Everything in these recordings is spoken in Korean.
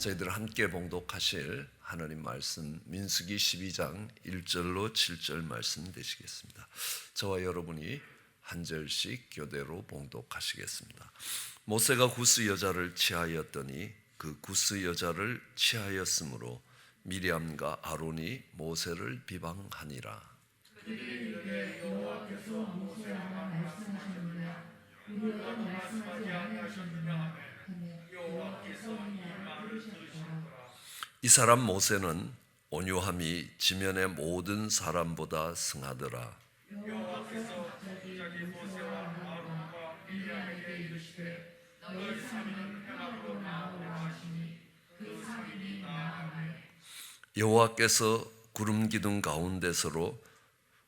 저희들 함께 봉독하실 하나님 말씀 민수기 12장 1절로 7절 말씀 되시겠습니다. 저와 여러분이 한 절씩 교대로 봉독하시겠습니다. 모세가 구스 여자를 취하였더니 그 구스 여자를 취하였으므로 미리암과 아론이 모세를 비방하니라. 그들이 이르되 여호와께서 모세에게 말씀하셨느냐 우리에게 말씀하지 아니하셨느냐 여호와께서 이 말을 들으셨더라. 이 사람 모세는 온유함이 지면의 모든 사람보다 승하더라. 여호와께서 갑자기 모세와 아론과 미리암에게 이르시되 너희 상인은 평안으로 나오라 하시니 그 상인이 나아가매 여호와께서 구름 기둥 가운데서로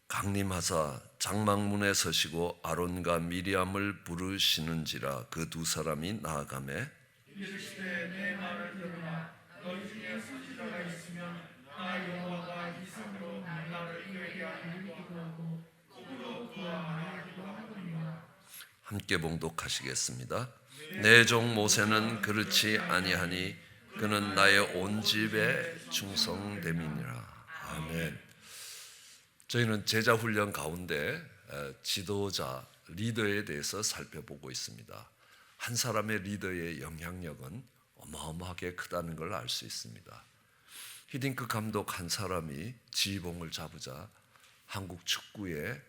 강림하사 장막문에 서시고 아론과 미리암을 부르시는지라. 그 두 사람이 나아가매 이르시되 내 말을 들으라. 너희 중에 선지자가 있으면 나 여호와가 이 성으로 나를 그에게 알리기도 하고 꿈으로 그와 말하기도 하거니와. 함께 봉독하시겠습니다. 내 종 모세는 그렇지 아니하니 그는 나의 온 집에 충성됨이니라. 아멘. 저희는 제자 훈련 가운데 지도자, 리더에 대해서 살펴보고 있습니다. 한 사람의 리더의 영향력은 어마어마하게 크다는 걸 알 수 있습니다. 히딩크 감독 한 사람이 지휘봉을 잡으자 한국 축구의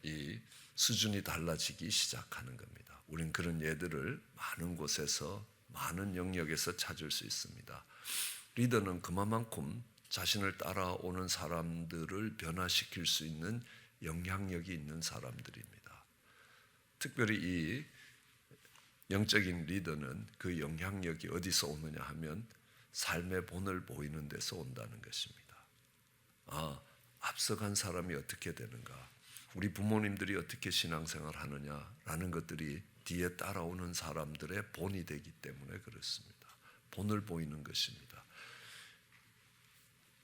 이 수준이 달라지기 시작하는 겁니다. 우린 그런 예들을 많은 곳에서, 많은 영역에서 찾을 수 있습니다. 리더는 그만큼 자신을 따라오는 사람들을 변화시킬 수 있는 영향력이 있는 사람들입니다. 특별히 이 영적인 리더는 그 영향력이 어디서 오느냐 하면 삶의 본을 보이는 데서 온다는 것입니다. 앞서간 사람이 어떻게 되는가, 우리 부모님들이 어떻게 신앙생활 하느냐라는 것들이 뒤에 따라오는 사람들의 본이 되기 때문에 그렇습니다. 본을 보이는 것입니다.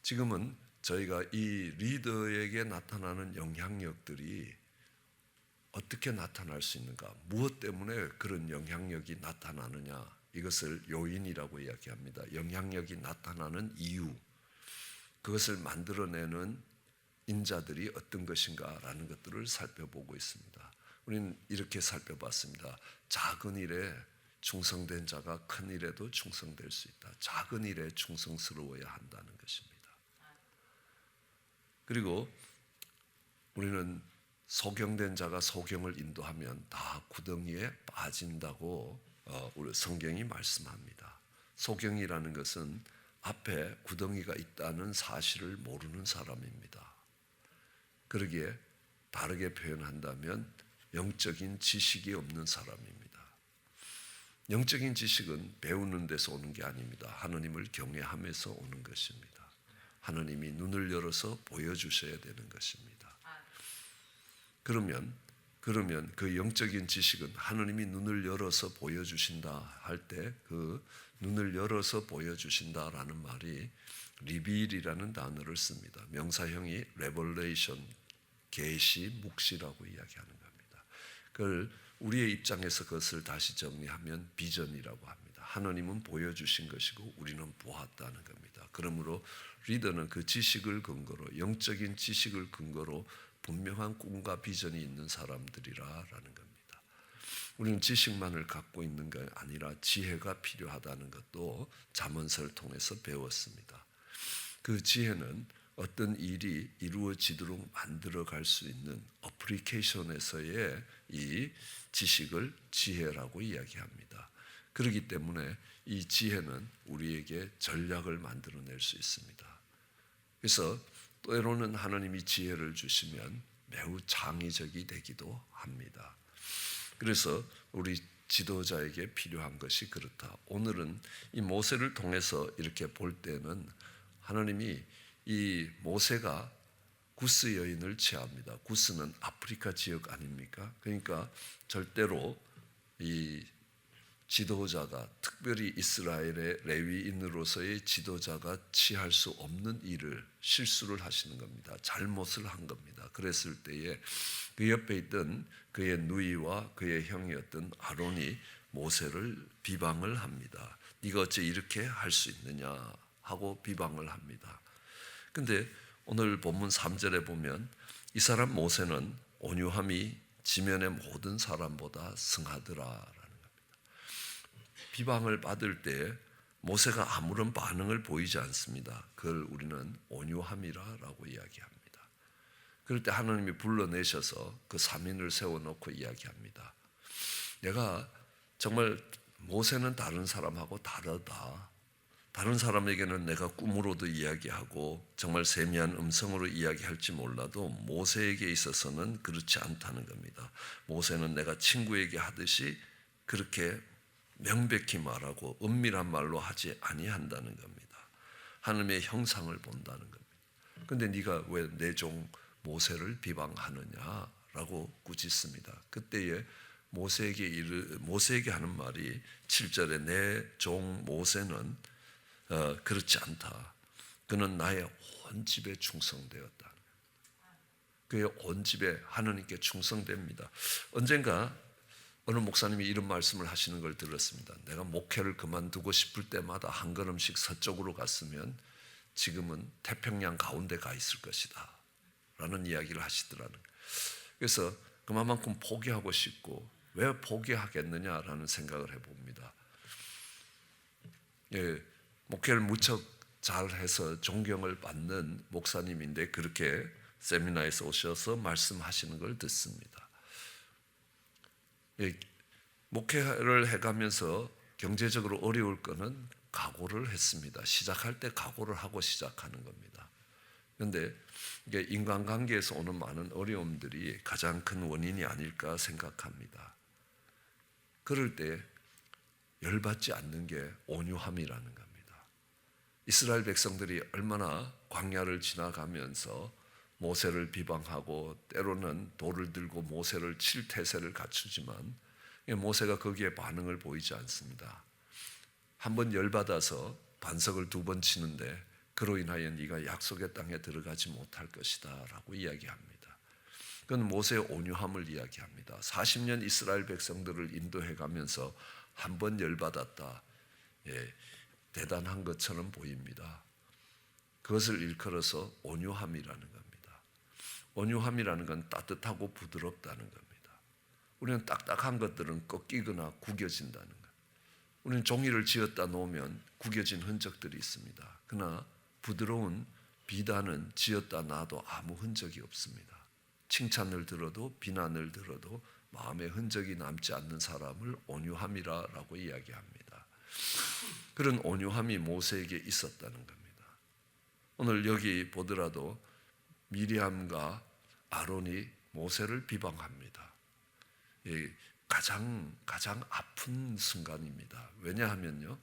지금은 저희가 이 리더에게 나타나는 영향력들이 어떻게 나타날 수 있는가, 무엇 때문에 그런 영향력이 나타나느냐, 이것을 요인이라고 이야기합니다. 영향력이 나타나는 이유, 그것을 만들어내는 인자들이 어떤 것인가라는 것들을 살펴보고 있습니다. 우리는 이렇게 살펴봤습니다. 작은 일에 충성된 자가 큰 일에도 충성될 수 있다. 작은 일에 충성스러워야 한다는 것입니다. 그리고 우리는 소경된 자가 소경을 인도하면 다 구덩이에 빠진다고 우리 성경이 말씀합니다. 소경이라는 것은 앞에 구덩이가 있다는 사실을 모르는 사람입니다. 그러기에 다르게 표현한다면 영적인 지식이 없는 사람입니다. 영적인 지식은 배우는 데서 오는 게 아닙니다. 하나님을 경외하면서 오는 것입니다. 하나님이 눈을 열어서 보여주셔야 되는 것입니다. 그러면 그 영적인 지식은 하나님이 눈을 열어서 보여주신다 할 때 그 눈을 열어서 보여주신다라는 말이 리빌이라는 단어를 씁니다. 명사형이 레벌레이션, 계시, 묵시라고 이야기하는 겁니다. 그걸 우리의 입장에서 그것을 다시 정리하면 비전이라고 합니다. 하나님은 보여주신 것이고 우리는 보았다는 겁니다. 그러므로 리더는 그 지식을 근거로, 영적인 지식을 근거로 분명한 꿈과 비전이 있는 사람들이라는 겁니다. 우리는 지식만을 갖고 있는 게 아니라 지혜가 필요하다는 것도 잠언서를 통해서 배웠습니다. 그 지혜는 어떤 일이 이루어지도록 만들어갈 수 있는 어플리케이션에서의 이 지식을 지혜라고 이야기합니다. 그렇기 때문에 이 지혜는 우리에게 전략을 만들어낼 수 있습니다. 그래서 때로는 하나님이 지혜를 주시면 매우 창의적이 되기도 합니다. 그래서 우리 지도자에게 필요한 것이 그렇다. 오늘은 이 모세를 통해서 이렇게 볼 때는 하나님이 이 모세가 구스 여인을 취합니다. 구스는 아프리카 지역 아닙니까? 그러니까 절대로 이 지도자가, 특별히 이스라엘의 레위인으로서의 지도자가 취할 수 없는 일을, 실수를 하시는 겁니다. 잘못을 한 겁니다. 그랬을 때에 그 옆에 있던 그의 누이와 그의 형이었던 아론이 모세를 비방을 합니다. 네가 어째 이렇게 할 수 있느냐 하고 비방을 합니다. 근데 오늘 본문 3절에 보면 이 사람 모세는 온유함이 지면의 모든 사람보다 승하더라라는 겁니다. 비방을 받을 때 모세가 아무런 반응을 보이지 않습니다. 그걸 우리는 온유함이라고 이야기합니다. 그럴 때 하나님이 불러내셔서 그 3인을 세워놓고 이야기합니다. 내가 정말 모세는 다른 사람하고 다르다. 다른 사람에게는 내가 꿈으로도 이야기하고 정말 세미한 음성으로 이야기할지 몰라도 모세에게 있어서는 그렇지 않다는 겁니다. 모세는 내가 친구에게 하듯이 그렇게 명백히 말하고 은밀한 말로 하지 아니한다는 겁니다. 하나님의 형상을 본다는 겁니다. 근데 네가 왜 내 종 모세를 비방하느냐라고 꾸짖습니다. 그때에 모세에게 하는 말이 7절에 내 종 모세는 그렇지 않다. 그는 나의 온 집에 충성되었다. 그의 온 집에 하나님께 충성됩니다. 언젠가 어느 목사님이 이런 말씀을 하시는 걸 들었습니다. 내가 목회를 그만두고 싶을 때마다 한 걸음씩 서쪽으로 갔으면 지금은 태평양 가운데 가 있을 것이다 라는 이야기를 하시더라는 거예요. 그래서 그만큼 포기하고 싶고 왜 포기하겠느냐라는 생각을 해봅니다. 예, 목회를 무척 잘해서 존경을 받는 목사님인데 그렇게 세미나에서 오셔서 말씀하시는 걸 듣습니다. 예, 목회를 해가면서 경제적으로 어려울 거는 각오를 했습니다. 시작할 때 각오를 하고 시작하는 겁니다. 그런데 이게 인간관계에서 오는 많은 어려움들이 가장 큰 원인이 아닐까 생각합니다. 그럴 때 열받지 않는 게 온유함이라는 겁니다. 이스라엘 백성들이 얼마나 광야를 지나가면서 모세를 비방하고 때로는 돌을 들고 모세를 칠 태세를 갖추지만 모세가 거기에 반응을 보이지 않습니다. 한번 열받아서 반석을 2번 치는데 그로 인하여 네가 약속의 땅에 들어가지 못할 것이다 라고 이야기합니다. 그건 모세의 온유함을 이야기합니다. 40년 이스라엘 백성들을 인도해 가면서 한 번 열받았다. 예, 대단한 것처럼 보입니다. 그것을 일컬어서 온유함이라는 겁니다. 온유함이라는 건 따뜻하고 부드럽다는 겁니다. 우리는 딱딱한 것들은 꺾이거나 구겨진다는 것. 우리는 종이를 쥐었다 놓으면 구겨진 흔적들이 있습니다. 그러나 부드러운 비단은 쥐었다 놔도 아무 흔적이 없습니다. 칭찬을 들어도 비난을 들어도 마음의 흔적이 남지 않는 사람을 온유함이라고 이야기합니다. 그런 온유함이 모세에게 있었다는 겁니다. 오늘 여기 보더라도 미리암과 아론이 모세를 비방합니다. 가장 아픈 순간입니다. 왜냐하면요,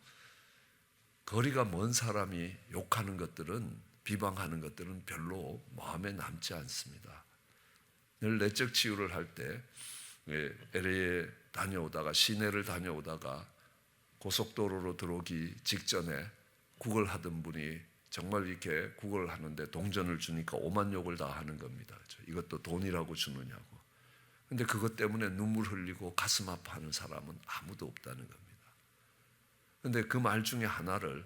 거리가 먼 사람이 욕하는 것들은 비방하는 것들은 별로 마음에 남지 않습니다. 늘 내적 치유를 할 때 LA에 다녀오다가 시내를 다녀오다가 고속도로로 들어오기 직전에 국을 하던 분이 정말 이렇게 국을 하는데 동전을 주니까 오만 욕을 다 하는 겁니다. 이것도 돈이라고 주느냐고. 근데 그것 때문에 눈물 흘리고 가슴 아파하는 사람은 아무도 없다는 겁니다. 근데 그 말 중에 하나를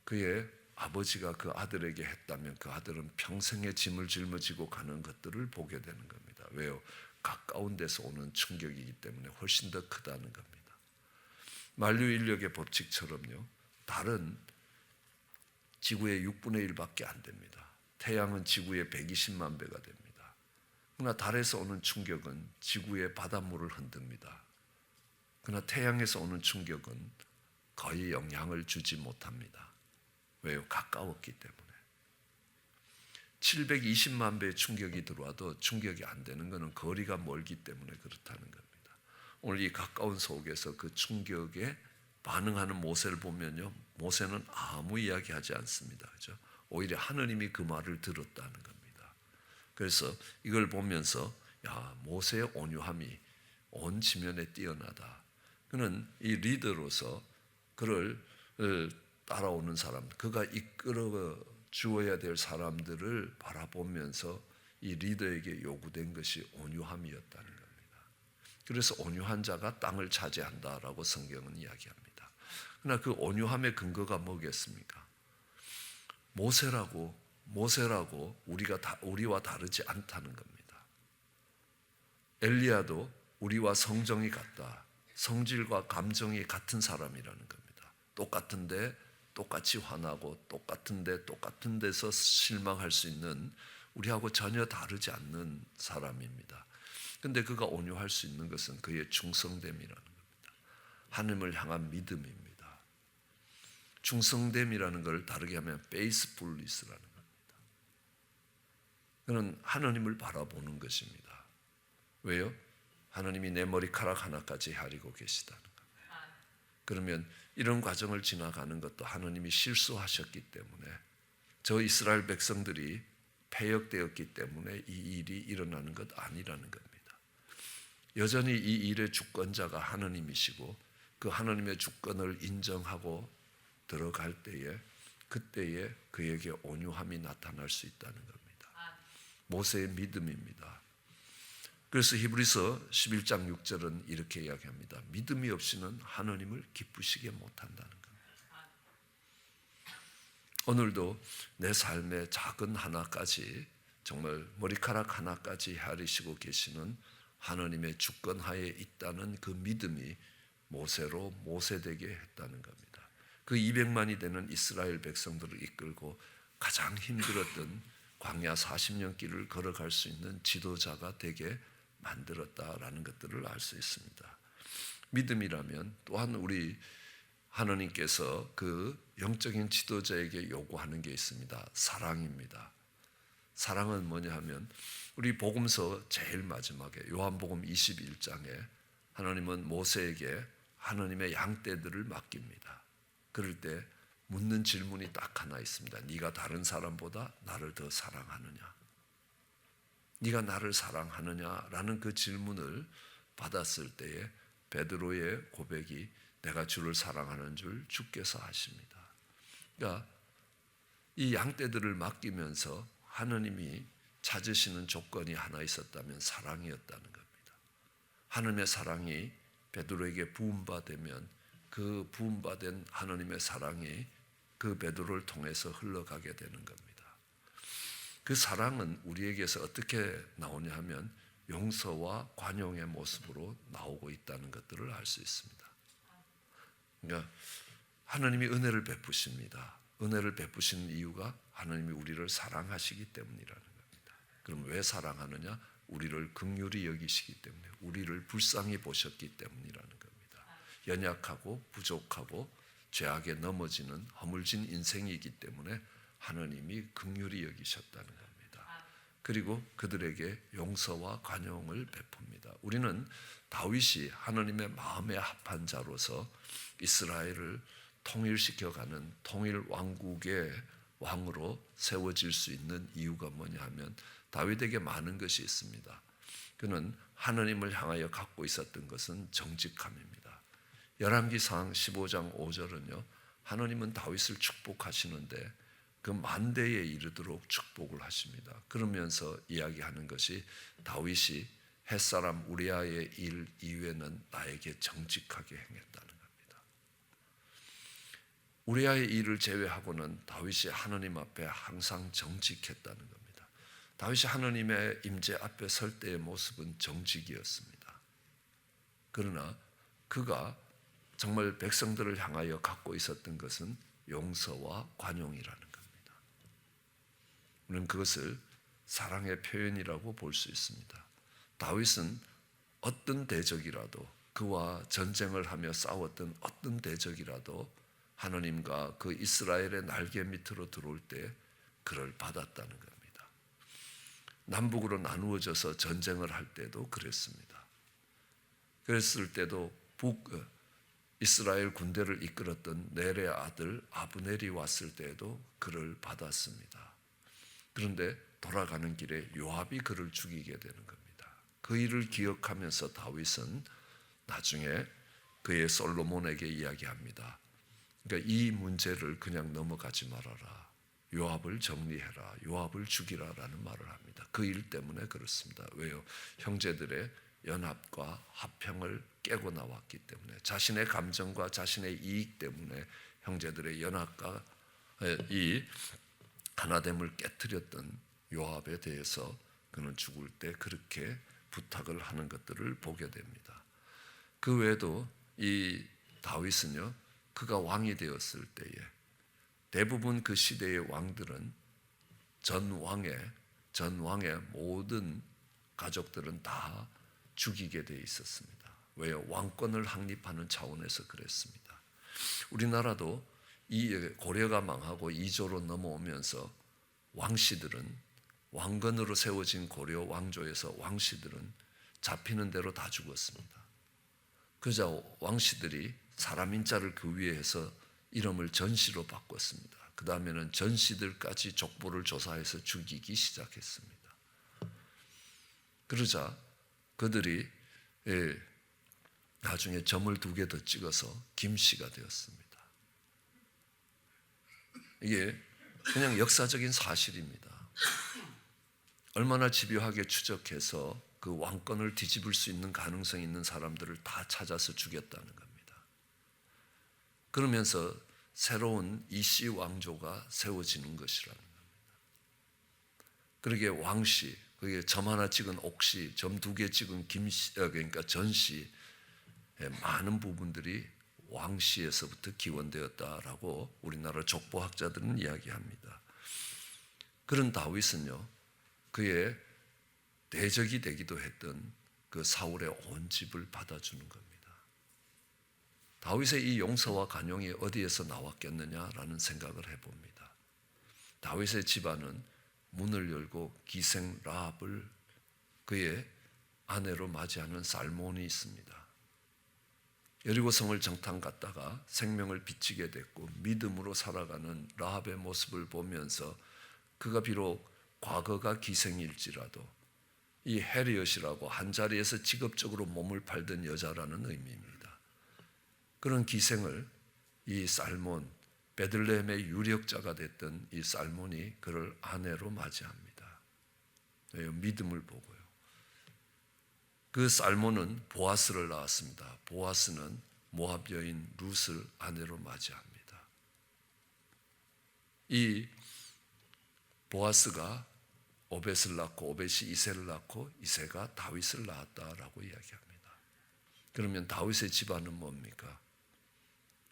그의 아버지가 그 아들에게 했다면 그 아들은 평생의 짐을 짊어지고 가는 것들을 보게 되는 겁니다. 왜요? 가까운 데서 오는 충격이기 때문에 훨씬 더 크다는 겁니다. 만류인력의 법칙처럼요, 달은 지구의 6분의 1밖에 안 됩니다. 태양은 지구의 120만 배가 됩니다. 그러나 달에서 오는 충격은 지구의 바닷물을 흔듭니다. 그러나 태양에서 오는 충격은 거의 영향을 주지 못합니다. 왜요? 가까웠기 때문에. 720만 배의 충격이 들어와도 충격이 안 되는 것은 거리가 멀기 때문에 그렇다는 겁니다. 오늘 이 가까운 속에서 그 충격에 반응하는 모세를 보면요, 모세는 아무 이야기하지 않습니다. 그렇죠? 오히려 하느님이 그 말을 들었다는 겁니다. 그래서 이걸 보면서 모세의 온유함이 온 지면에 뛰어나다. 그는 이 리더로서 그를 따라오는 사람, 그가 이끌어 주어야 될 사람들을 바라보면서 이 리더에게 요구된 것이 온유함이었다는 겁니다. 그래서 온유한 자가 땅을 차지한다라고 성경은 이야기합니다. 그러나 그 온유함의 근거가 뭐겠습니까? 모세라고 우리와 다르지 않다는 겁니다. 엘리야도 우리와 성정이 같다. 성질과 감정이 같은 사람이라는 겁니다. 똑같은데 똑같이 화나고 똑같은데 똑같은 데서 실망할 수 있는 우리하고 전혀 다르지 않는 사람입니다. 근데 그가 온유할 수 있는 것은 그의 충성됨이라는 겁니다. 하나님을 향한 믿음입니다. 충성됨이라는 걸 다르게 하면 faithfulness라는 겁니다. 그는 하나님을 바라보는 것입니다. 왜요? 하나님이 내 머리카락 하나까지 헤아리고 계시다는 겁니다. 그러면 이런 과정을 지나가는 것도 하나님이 실수하셨기 때문에 저 이스라엘 백성들이 패역되었기 때문에 이 일이 일어나는 것 아니라는 겁니다. 여전히 이 일의 주권자가 하나님이시고 그 하나님의 주권을 인정하고 들어갈 때에 그때에 그에게 온유함이 나타날 수 있다는 겁니다. 모세의 믿음입니다. 그래서 히브리서 11장 6절은 이렇게 이야기합니다. 믿음이 없이는 하나님을 기쁘시게 못한다는 겁니다. 오늘도 내 삶의 작은 하나까지 정말 머리카락 하나까지 헤아리시고 계시는 하나님의 주권하에 있다는 그 믿음이 모세로 모세되게 했다는 겁니다. 그 200만이 되는 이스라엘 백성들을 이끌고 가장 힘들었던 광야 40년 길을 걸어갈 수 있는 지도자가 되게 만들었다라는 것들을 알 수 있습니다. 믿음이라면 또한 우리 하나님께서 그 영적인 지도자에게 요구하는 게 있습니다. 사랑입니다. 사랑은 뭐냐 하면 우리 복음서 제일 마지막에 요한복음 21장에 하나님은 모세에게 하나님의 양떼들을 맡깁니다. 그럴 때 묻는 질문이 딱 하나 있습니다. 네가 다른 사람보다 나를 더 사랑하느냐? 네가 나를 사랑하느냐라는 그 질문을 받았을 때에 베드로의 고백이 내가 주를 사랑하는 줄 주께서 아십니다. 그러니까 이 양떼들을 맡기면서 하나님이 찾으시는 조건이 하나 있었다면 사랑이었다는 겁니다. 하나님의 사랑이 베드로에게 부음받으면 그 부음받은 하나님의 사랑이 그 베드로를 통해서 흘러가게 되는 겁니다. 그 사랑은 우리에게서 어떻게 나오냐 하면 용서와 관용의 모습으로 나오고 있다는 것들을 알 수 있습니다. 그러니까 하나님이 은혜를 베푸십니다. 은혜를 베푸시는 이유가 하나님이 우리를 사랑하시기 때문이라는 겁니다. 그럼 왜 사랑하느냐? 우리를 긍휼히 여기시기 때문에, 우리를 불쌍히 보셨기 때문이라는 겁니다. 연약하고 부족하고 죄악에 넘어지는 허물진 인생이기 때문에 하나님이 긍휼히 여기셨다는 겁니다. 그리고 그들에게 용서와 관용을 베풉니다. 우리는 다윗이 하나님의 마음에 합한 자로서 이스라엘을 통일시켜가는 통일 왕국의 왕으로 세워질 수 있는 이유가 뭐냐 하면 다윗에게 많은 것이 있습니다. 그는 하나님을 향하여 갖고 있었던 것은 정직함입니다. 열왕기상 15장 5절은요. 하나님은 다윗을 축복하시는데 그 만대에 이르도록 축복을 하십니다. 그러면서 이야기하는 것이 다윗이 햇사람 우리아의 일 이외에는 나에게 정직하게 행했다는 겁니다. 우리아의 일을 제외하고는 다윗이 하나님 앞에 항상 정직했다는 겁니다. 다윗이 하나님의 임재 앞에 설 때의 모습은 정직이었습니다. 그러나 그가 정말 백성들을 향하여 갖고 있었던 것은 용서와 관용이라는 겁니다. 우리는 그것을 사랑의 표현이라고 볼 수 있습니다. 다윗은 어떤 대적이라도 그와 전쟁을 하며 싸웠던 어떤 대적이라도 하나님과 그 이스라엘의 날개 밑으로 들어올 때 그를 받았다는 겁니다. 남북으로 나누어져서 전쟁을 할 때도 그랬습니다. 그랬을 때도 이스라엘 군대를 이끌었던 넬의 아들 아브넬이 왔을 때에도 그를 받았습니다. 그런데 돌아가는 길에 요압이 그를 죽이게 되는 겁니다. 그 일을 기억하면서 다윗은 나중에 그의 솔로몬에게 이야기합니다. 그러니까 이 문제를 그냥 넘어가지 말아라. 요압을 정리해라. 요압을 죽이라라는 말을 합니다. 그 일 때문에 그렇습니다. 왜요? 형제들의 연합과 화평을 깨고 나왔기 때문에, 자신의 감정과 자신의 이익 때문에 형제들의 연합과 이 하나됨을 깨뜨렸던 요압에 대해서 그는 죽을 때 그렇게 부탁을 하는 것들을 보게 됩니다. 그 외에도 이 다윗은요, 그가 왕이 되었을 때에 대부분 그 시대의 왕들은 전왕의 모든 가족들은 다 죽이게 돼 있었습니다. 왜요? 왕권을 확립하는 차원에서 그랬습니다. 우리나라도 이 고려가 망하고 이조로 넘어오면서 왕건으로 세워진 고려 왕조에서 왕씨들은 잡히는 대로 다 죽었습니다. 그러자 왕씨들이 사람 인자를 그 위에 해서 이름을 전씨로 바꿨습니다. 그 다음에는 전씨들까지 족보를 조사해서 죽이기 시작했습니다. 그러자 그들이 나중에 점을 2개 더 찍어서 김씨가 되었습니다. 이게 그냥 역사적인 사실입니다. 얼마나 집요하게 추적해서 그 왕권을 뒤집을 수 있는 가능성이 있는 사람들을 다 찾아서 죽였다는 겁니다. 그러면서 새로운 이씨 왕조가 세워지는 것이라는 겁니다. 그러게 왕씨, 그게 점 하나 찍은 옥씨, 점 2개 찍은 김씨, 그러니까 전씨, 많은 부분들이 왕씨에서부터 기원되었다라고 우리나라 족보학자들은 이야기합니다. 그런 다윗은요, 그의 대적이 되기도 했던 그 사울의 온 집을 받아주는 겁니다. 다윗의 이 용서와 간용이 어디에서 나왔겠느냐라는 생각을 해봅니다. 다윗의 집안은 문을 열고 기생 라합을 그의 아내로 맞이하는 살몬이 있습니다. 여리고성을 정탐 갔다가 생명을 비치게 됐고 믿음으로 살아가는 라합의 모습을 보면서 그가 비록 과거가 기생일지라도 이 헤리엇이라고 한자리에서 직업적으로 몸을 팔던 여자라는 의미입니다. 그런 기생을 이 살몬, 베들레헴의 유력자가 됐던 이 살몬이 그를 아내로 맞이합니다. 왜요? 믿음을 보고요. 그 살몬은 보아스를 낳았습니다. 보아스는 모압 여인 룻을 아내로 맞이합니다. 이 보아스가 오벳을 낳고 오벳이 이새를 낳고 이새가 다윗을 낳았다라고 이야기합니다. 그러면 다윗의 집안은 뭡니까?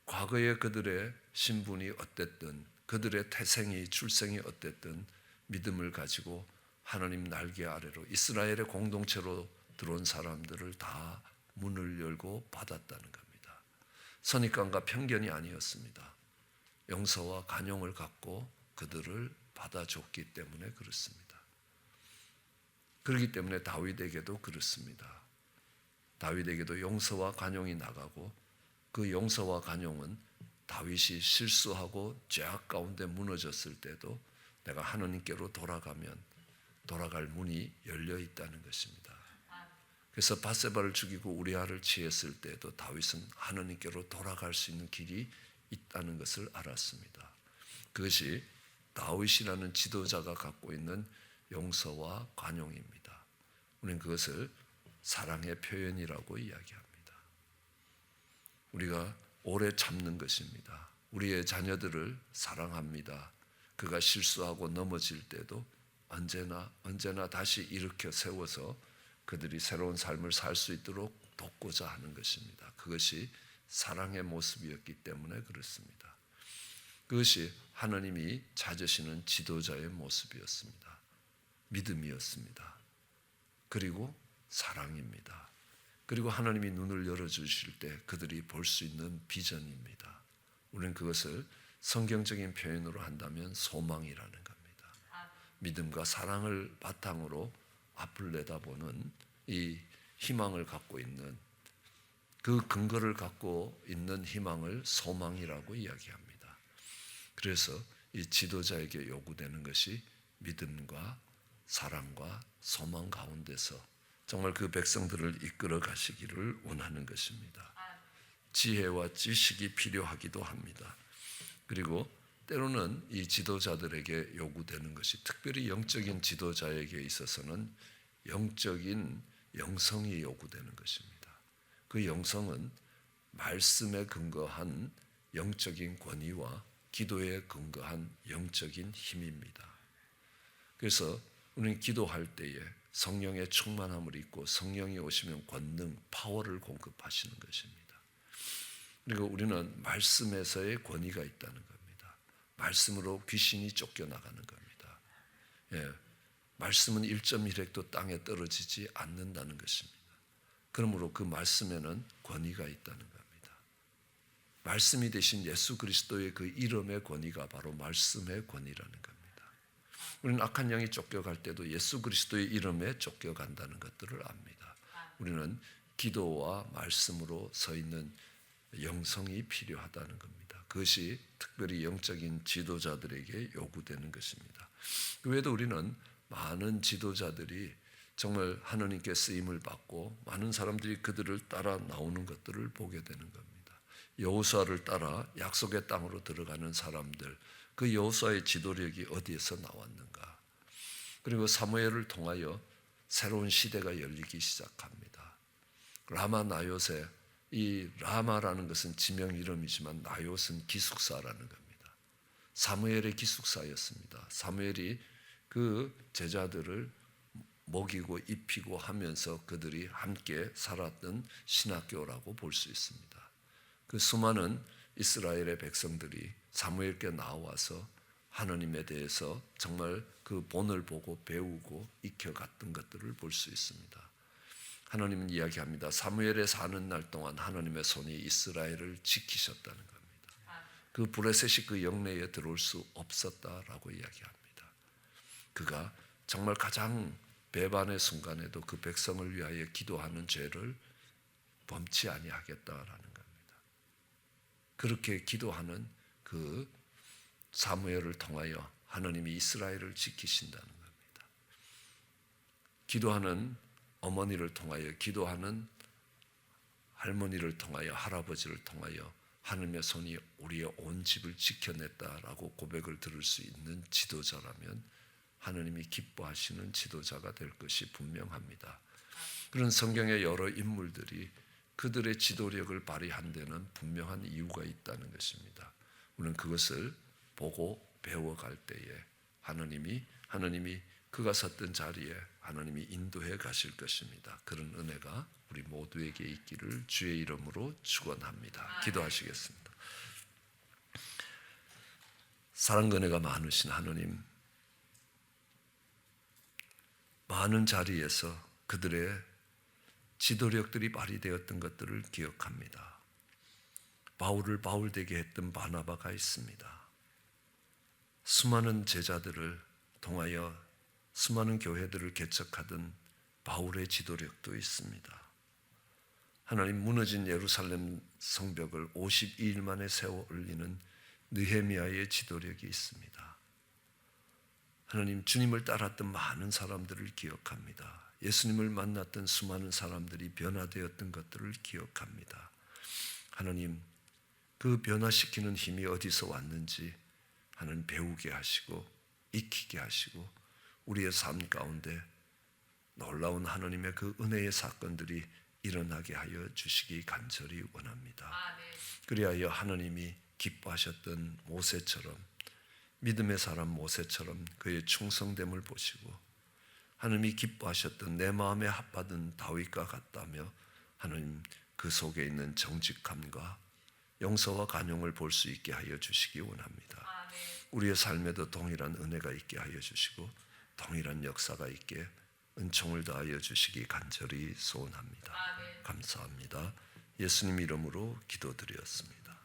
과거에 그들의 신분이 어땠든 그들의 태생이 출생이 어땠든 믿음을 가지고 하나님 날개 아래로 이스라엘의 공동체로 들어온 사람들을 다 문을 열고 받았다는 겁니다. 선입관과 편견이 아니었습니다. 용서와 간용을 갖고 그들을 받아줬기 때문에 그렇습니다. 그렇기 때문에 다윗에게도 그렇습니다. 다윗에게도 용서와 간용이 나가고 그 용서와 간용은 다윗이 실수하고 죄악 가운데 무너졌을 때도 내가 하나님께로 돌아가면 돌아갈 문이 열려 있다는 것입니다. 그래서 밧세바를 죽이고 우리아를 취했을 때도 다윗은 하나님께로 돌아갈 수 있는 길이 있다는 것을 알았습니다. 그것이 다윗이라는 지도자가 갖고 있는 용서와 관용입니다. 우리는 그것을 사랑의 표현이라고 이야기합니다. 우리가 오래 참는 것입니다. 우리의 자녀들을 사랑합니다. 그가 실수하고 넘어질 때도 언제나 다시 일으켜 세워서 그들이 새로운 삶을 살 수 있도록 돕고자 하는 것입니다. 그것이 사랑의 모습이었기 때문에 그렇습니다. 그것이 하나님이 찾으시는 지도자의 모습이었습니다. 믿음이었습니다. 그리고 사랑입니다. 그리고 하나님이 눈을 열어주실 때 그들이 볼 수 있는 비전입니다. 우리는 그것을 성경적인 표현으로 한다면 소망이라는 겁니다. 믿음과 사랑을 바탕으로 앞을 내다보는 이 희망을 갖고 있는 그 근거를 갖고 있는 희망을 소망이라고 이야기합니다. 그래서 이 지도자에게 요구되는 것이 믿음과 사랑과 소망 가운데서 정말 그 백성들을 이끌어 가시기를 원하는 것입니다. 지혜와 지식이 필요하기도 합니다. 그리고 때로는 이 지도자들에게 요구되는 것이 특별히 영적인 지도자에게 있어서는 영적인 영성이 요구되는 것입니다. 그 영성은 말씀에 근거한 영적인 권위와 기도에 근거한 영적인 힘입니다. 그래서 우리는 기도할 때에 성령의 충만함을 입고 성령이 오시면 권능, 파워를 공급하시는 것입니다. 그리고 우리는 말씀에서의 권위가 있다는 겁니다. 말씀으로 귀신이 쫓겨나가는 겁니다. 예, 말씀은 1.1획도 땅에 떨어지지 않는다는 것입니다. 그러므로 그 말씀에는 권위가 있다는 겁니다. 말씀이 되신 예수 그리스도의 그 이름의 권위가 바로 말씀의 권위라는 겁니다. 우리는 악한 영이 쫓겨갈 때도 예수 그리스도의 이름에 쫓겨간다는 것들을 압니다. 우리는 기도와 말씀으로 서 있는 영성이 필요하다는 겁니다. 그것이 특별히 영적인 지도자들에게 요구되는 것입니다. 그 외에도 우리는 많은 지도자들이 정말 하나님께 쓰임을 받고 많은 사람들이 그들을 따라 나오는 것들을 보게 되는 겁니다. 여호수아를 따라 약속의 땅으로 들어가는 사람들, 그 여호수아의 지도력이 어디에서 나왔는가? 그리고 사무엘을 통하여 새로운 시대가 열리기 시작합니다. 라마 나요세, 이 라마라는 것은 지명 이름이지만 나요스는 기숙사라는 겁니다. 사무엘의 기숙사였습니다. 사무엘이 그 제자들을 먹이고 입히고 하면서 그들이 함께 살았던 신학교라고 볼 수 있습니다. 그 수많은 이스라엘의 백성들이 사무엘께 나와서 하나님에 대해서 정말 그 본을 보고 배우고 익혀갔던 것들을 볼 수 있습니다. 하나님은 이야기합니다. 사무엘에 사는 날 동안 하나님의 손이 이스라엘을 지키셨다는 겁니다. 그 브레셋이 그 영내에 들어올 수 없었다라고 이야기합니다. 그가 정말 가장 배반의 순간에도 그 백성을 위하여 기도하는 죄를 범치 아니하겠다라는 겁니다. 그렇게 기도하는 그 사무엘을 통하여 하나님이 이스라엘을 지키신다는 겁니다. 기도하는 어머니를 통하여, 기도하는 할머니를 통하여, 할아버지를 통하여 하나님의 손이 우리의 온 집을 지켜냈다라고 고백을 들을 수 있는 지도자라면 하나님이 기뻐하시는 지도자가 될 것이 분명합니다. 그런 성경의 여러 인물들이 그들의 지도력을 발휘한 데는 분명한 이유가 있다는 것입니다. 우리는 그것을 보고 배워갈 때에 하나님이 그가 섰던 자리에 하나님이 인도해 가실 것입니다. 그런 은혜가 우리 모두에게 있기를 주의 이름으로 축원합니다. 기도하시겠습니다. 사랑과 은혜가 많으신 하나님, 많은 자리에서 그들의 지도력들이 발휘되었던 것들을 기억합니다. 바울을 바울되게 했던 바나바가 있습니다. 수많은 제자들을 통하여 수많은 교회들을 개척하던 바울의 지도력도 있습니다. 하나님, 무너진 예루살렘 성벽을 52일 만에 세워 올리는 느헤미야의 지도력이 있습니다. 하나님, 주님을 따랐던 많은 사람들을 기억합니다. 예수님을 만났던 수많은 사람들이 변화되었던 것들을 기억합니다. 하나님, 그 변화시키는 힘이 어디서 왔는지 하나님 배우게 하시고 익히게 하시고 우리의 삶 가운데 놀라운 하나님의 그 은혜의 사건들이 일어나게 하여 주시기 간절히 원합니다. 그리하여 하나님이 기뻐하셨던 모세처럼, 믿음의 사람 모세처럼 그의 충성됨을 보시고 하나님이 기뻐하셨던 내 마음에 합받은 다윗과 같다며 하나님 그 속에 있는 정직함과 용서와 간용을 볼 수 있게 하여 주시기 원합니다. 우리의 삶에도 동일한 은혜가 있게 하여 주시고 동일한 역사가 있게 은총을 다하여 주시기 간절히 소원합니다. 감사합니다. 예수님 이름으로 기도드렸습니다.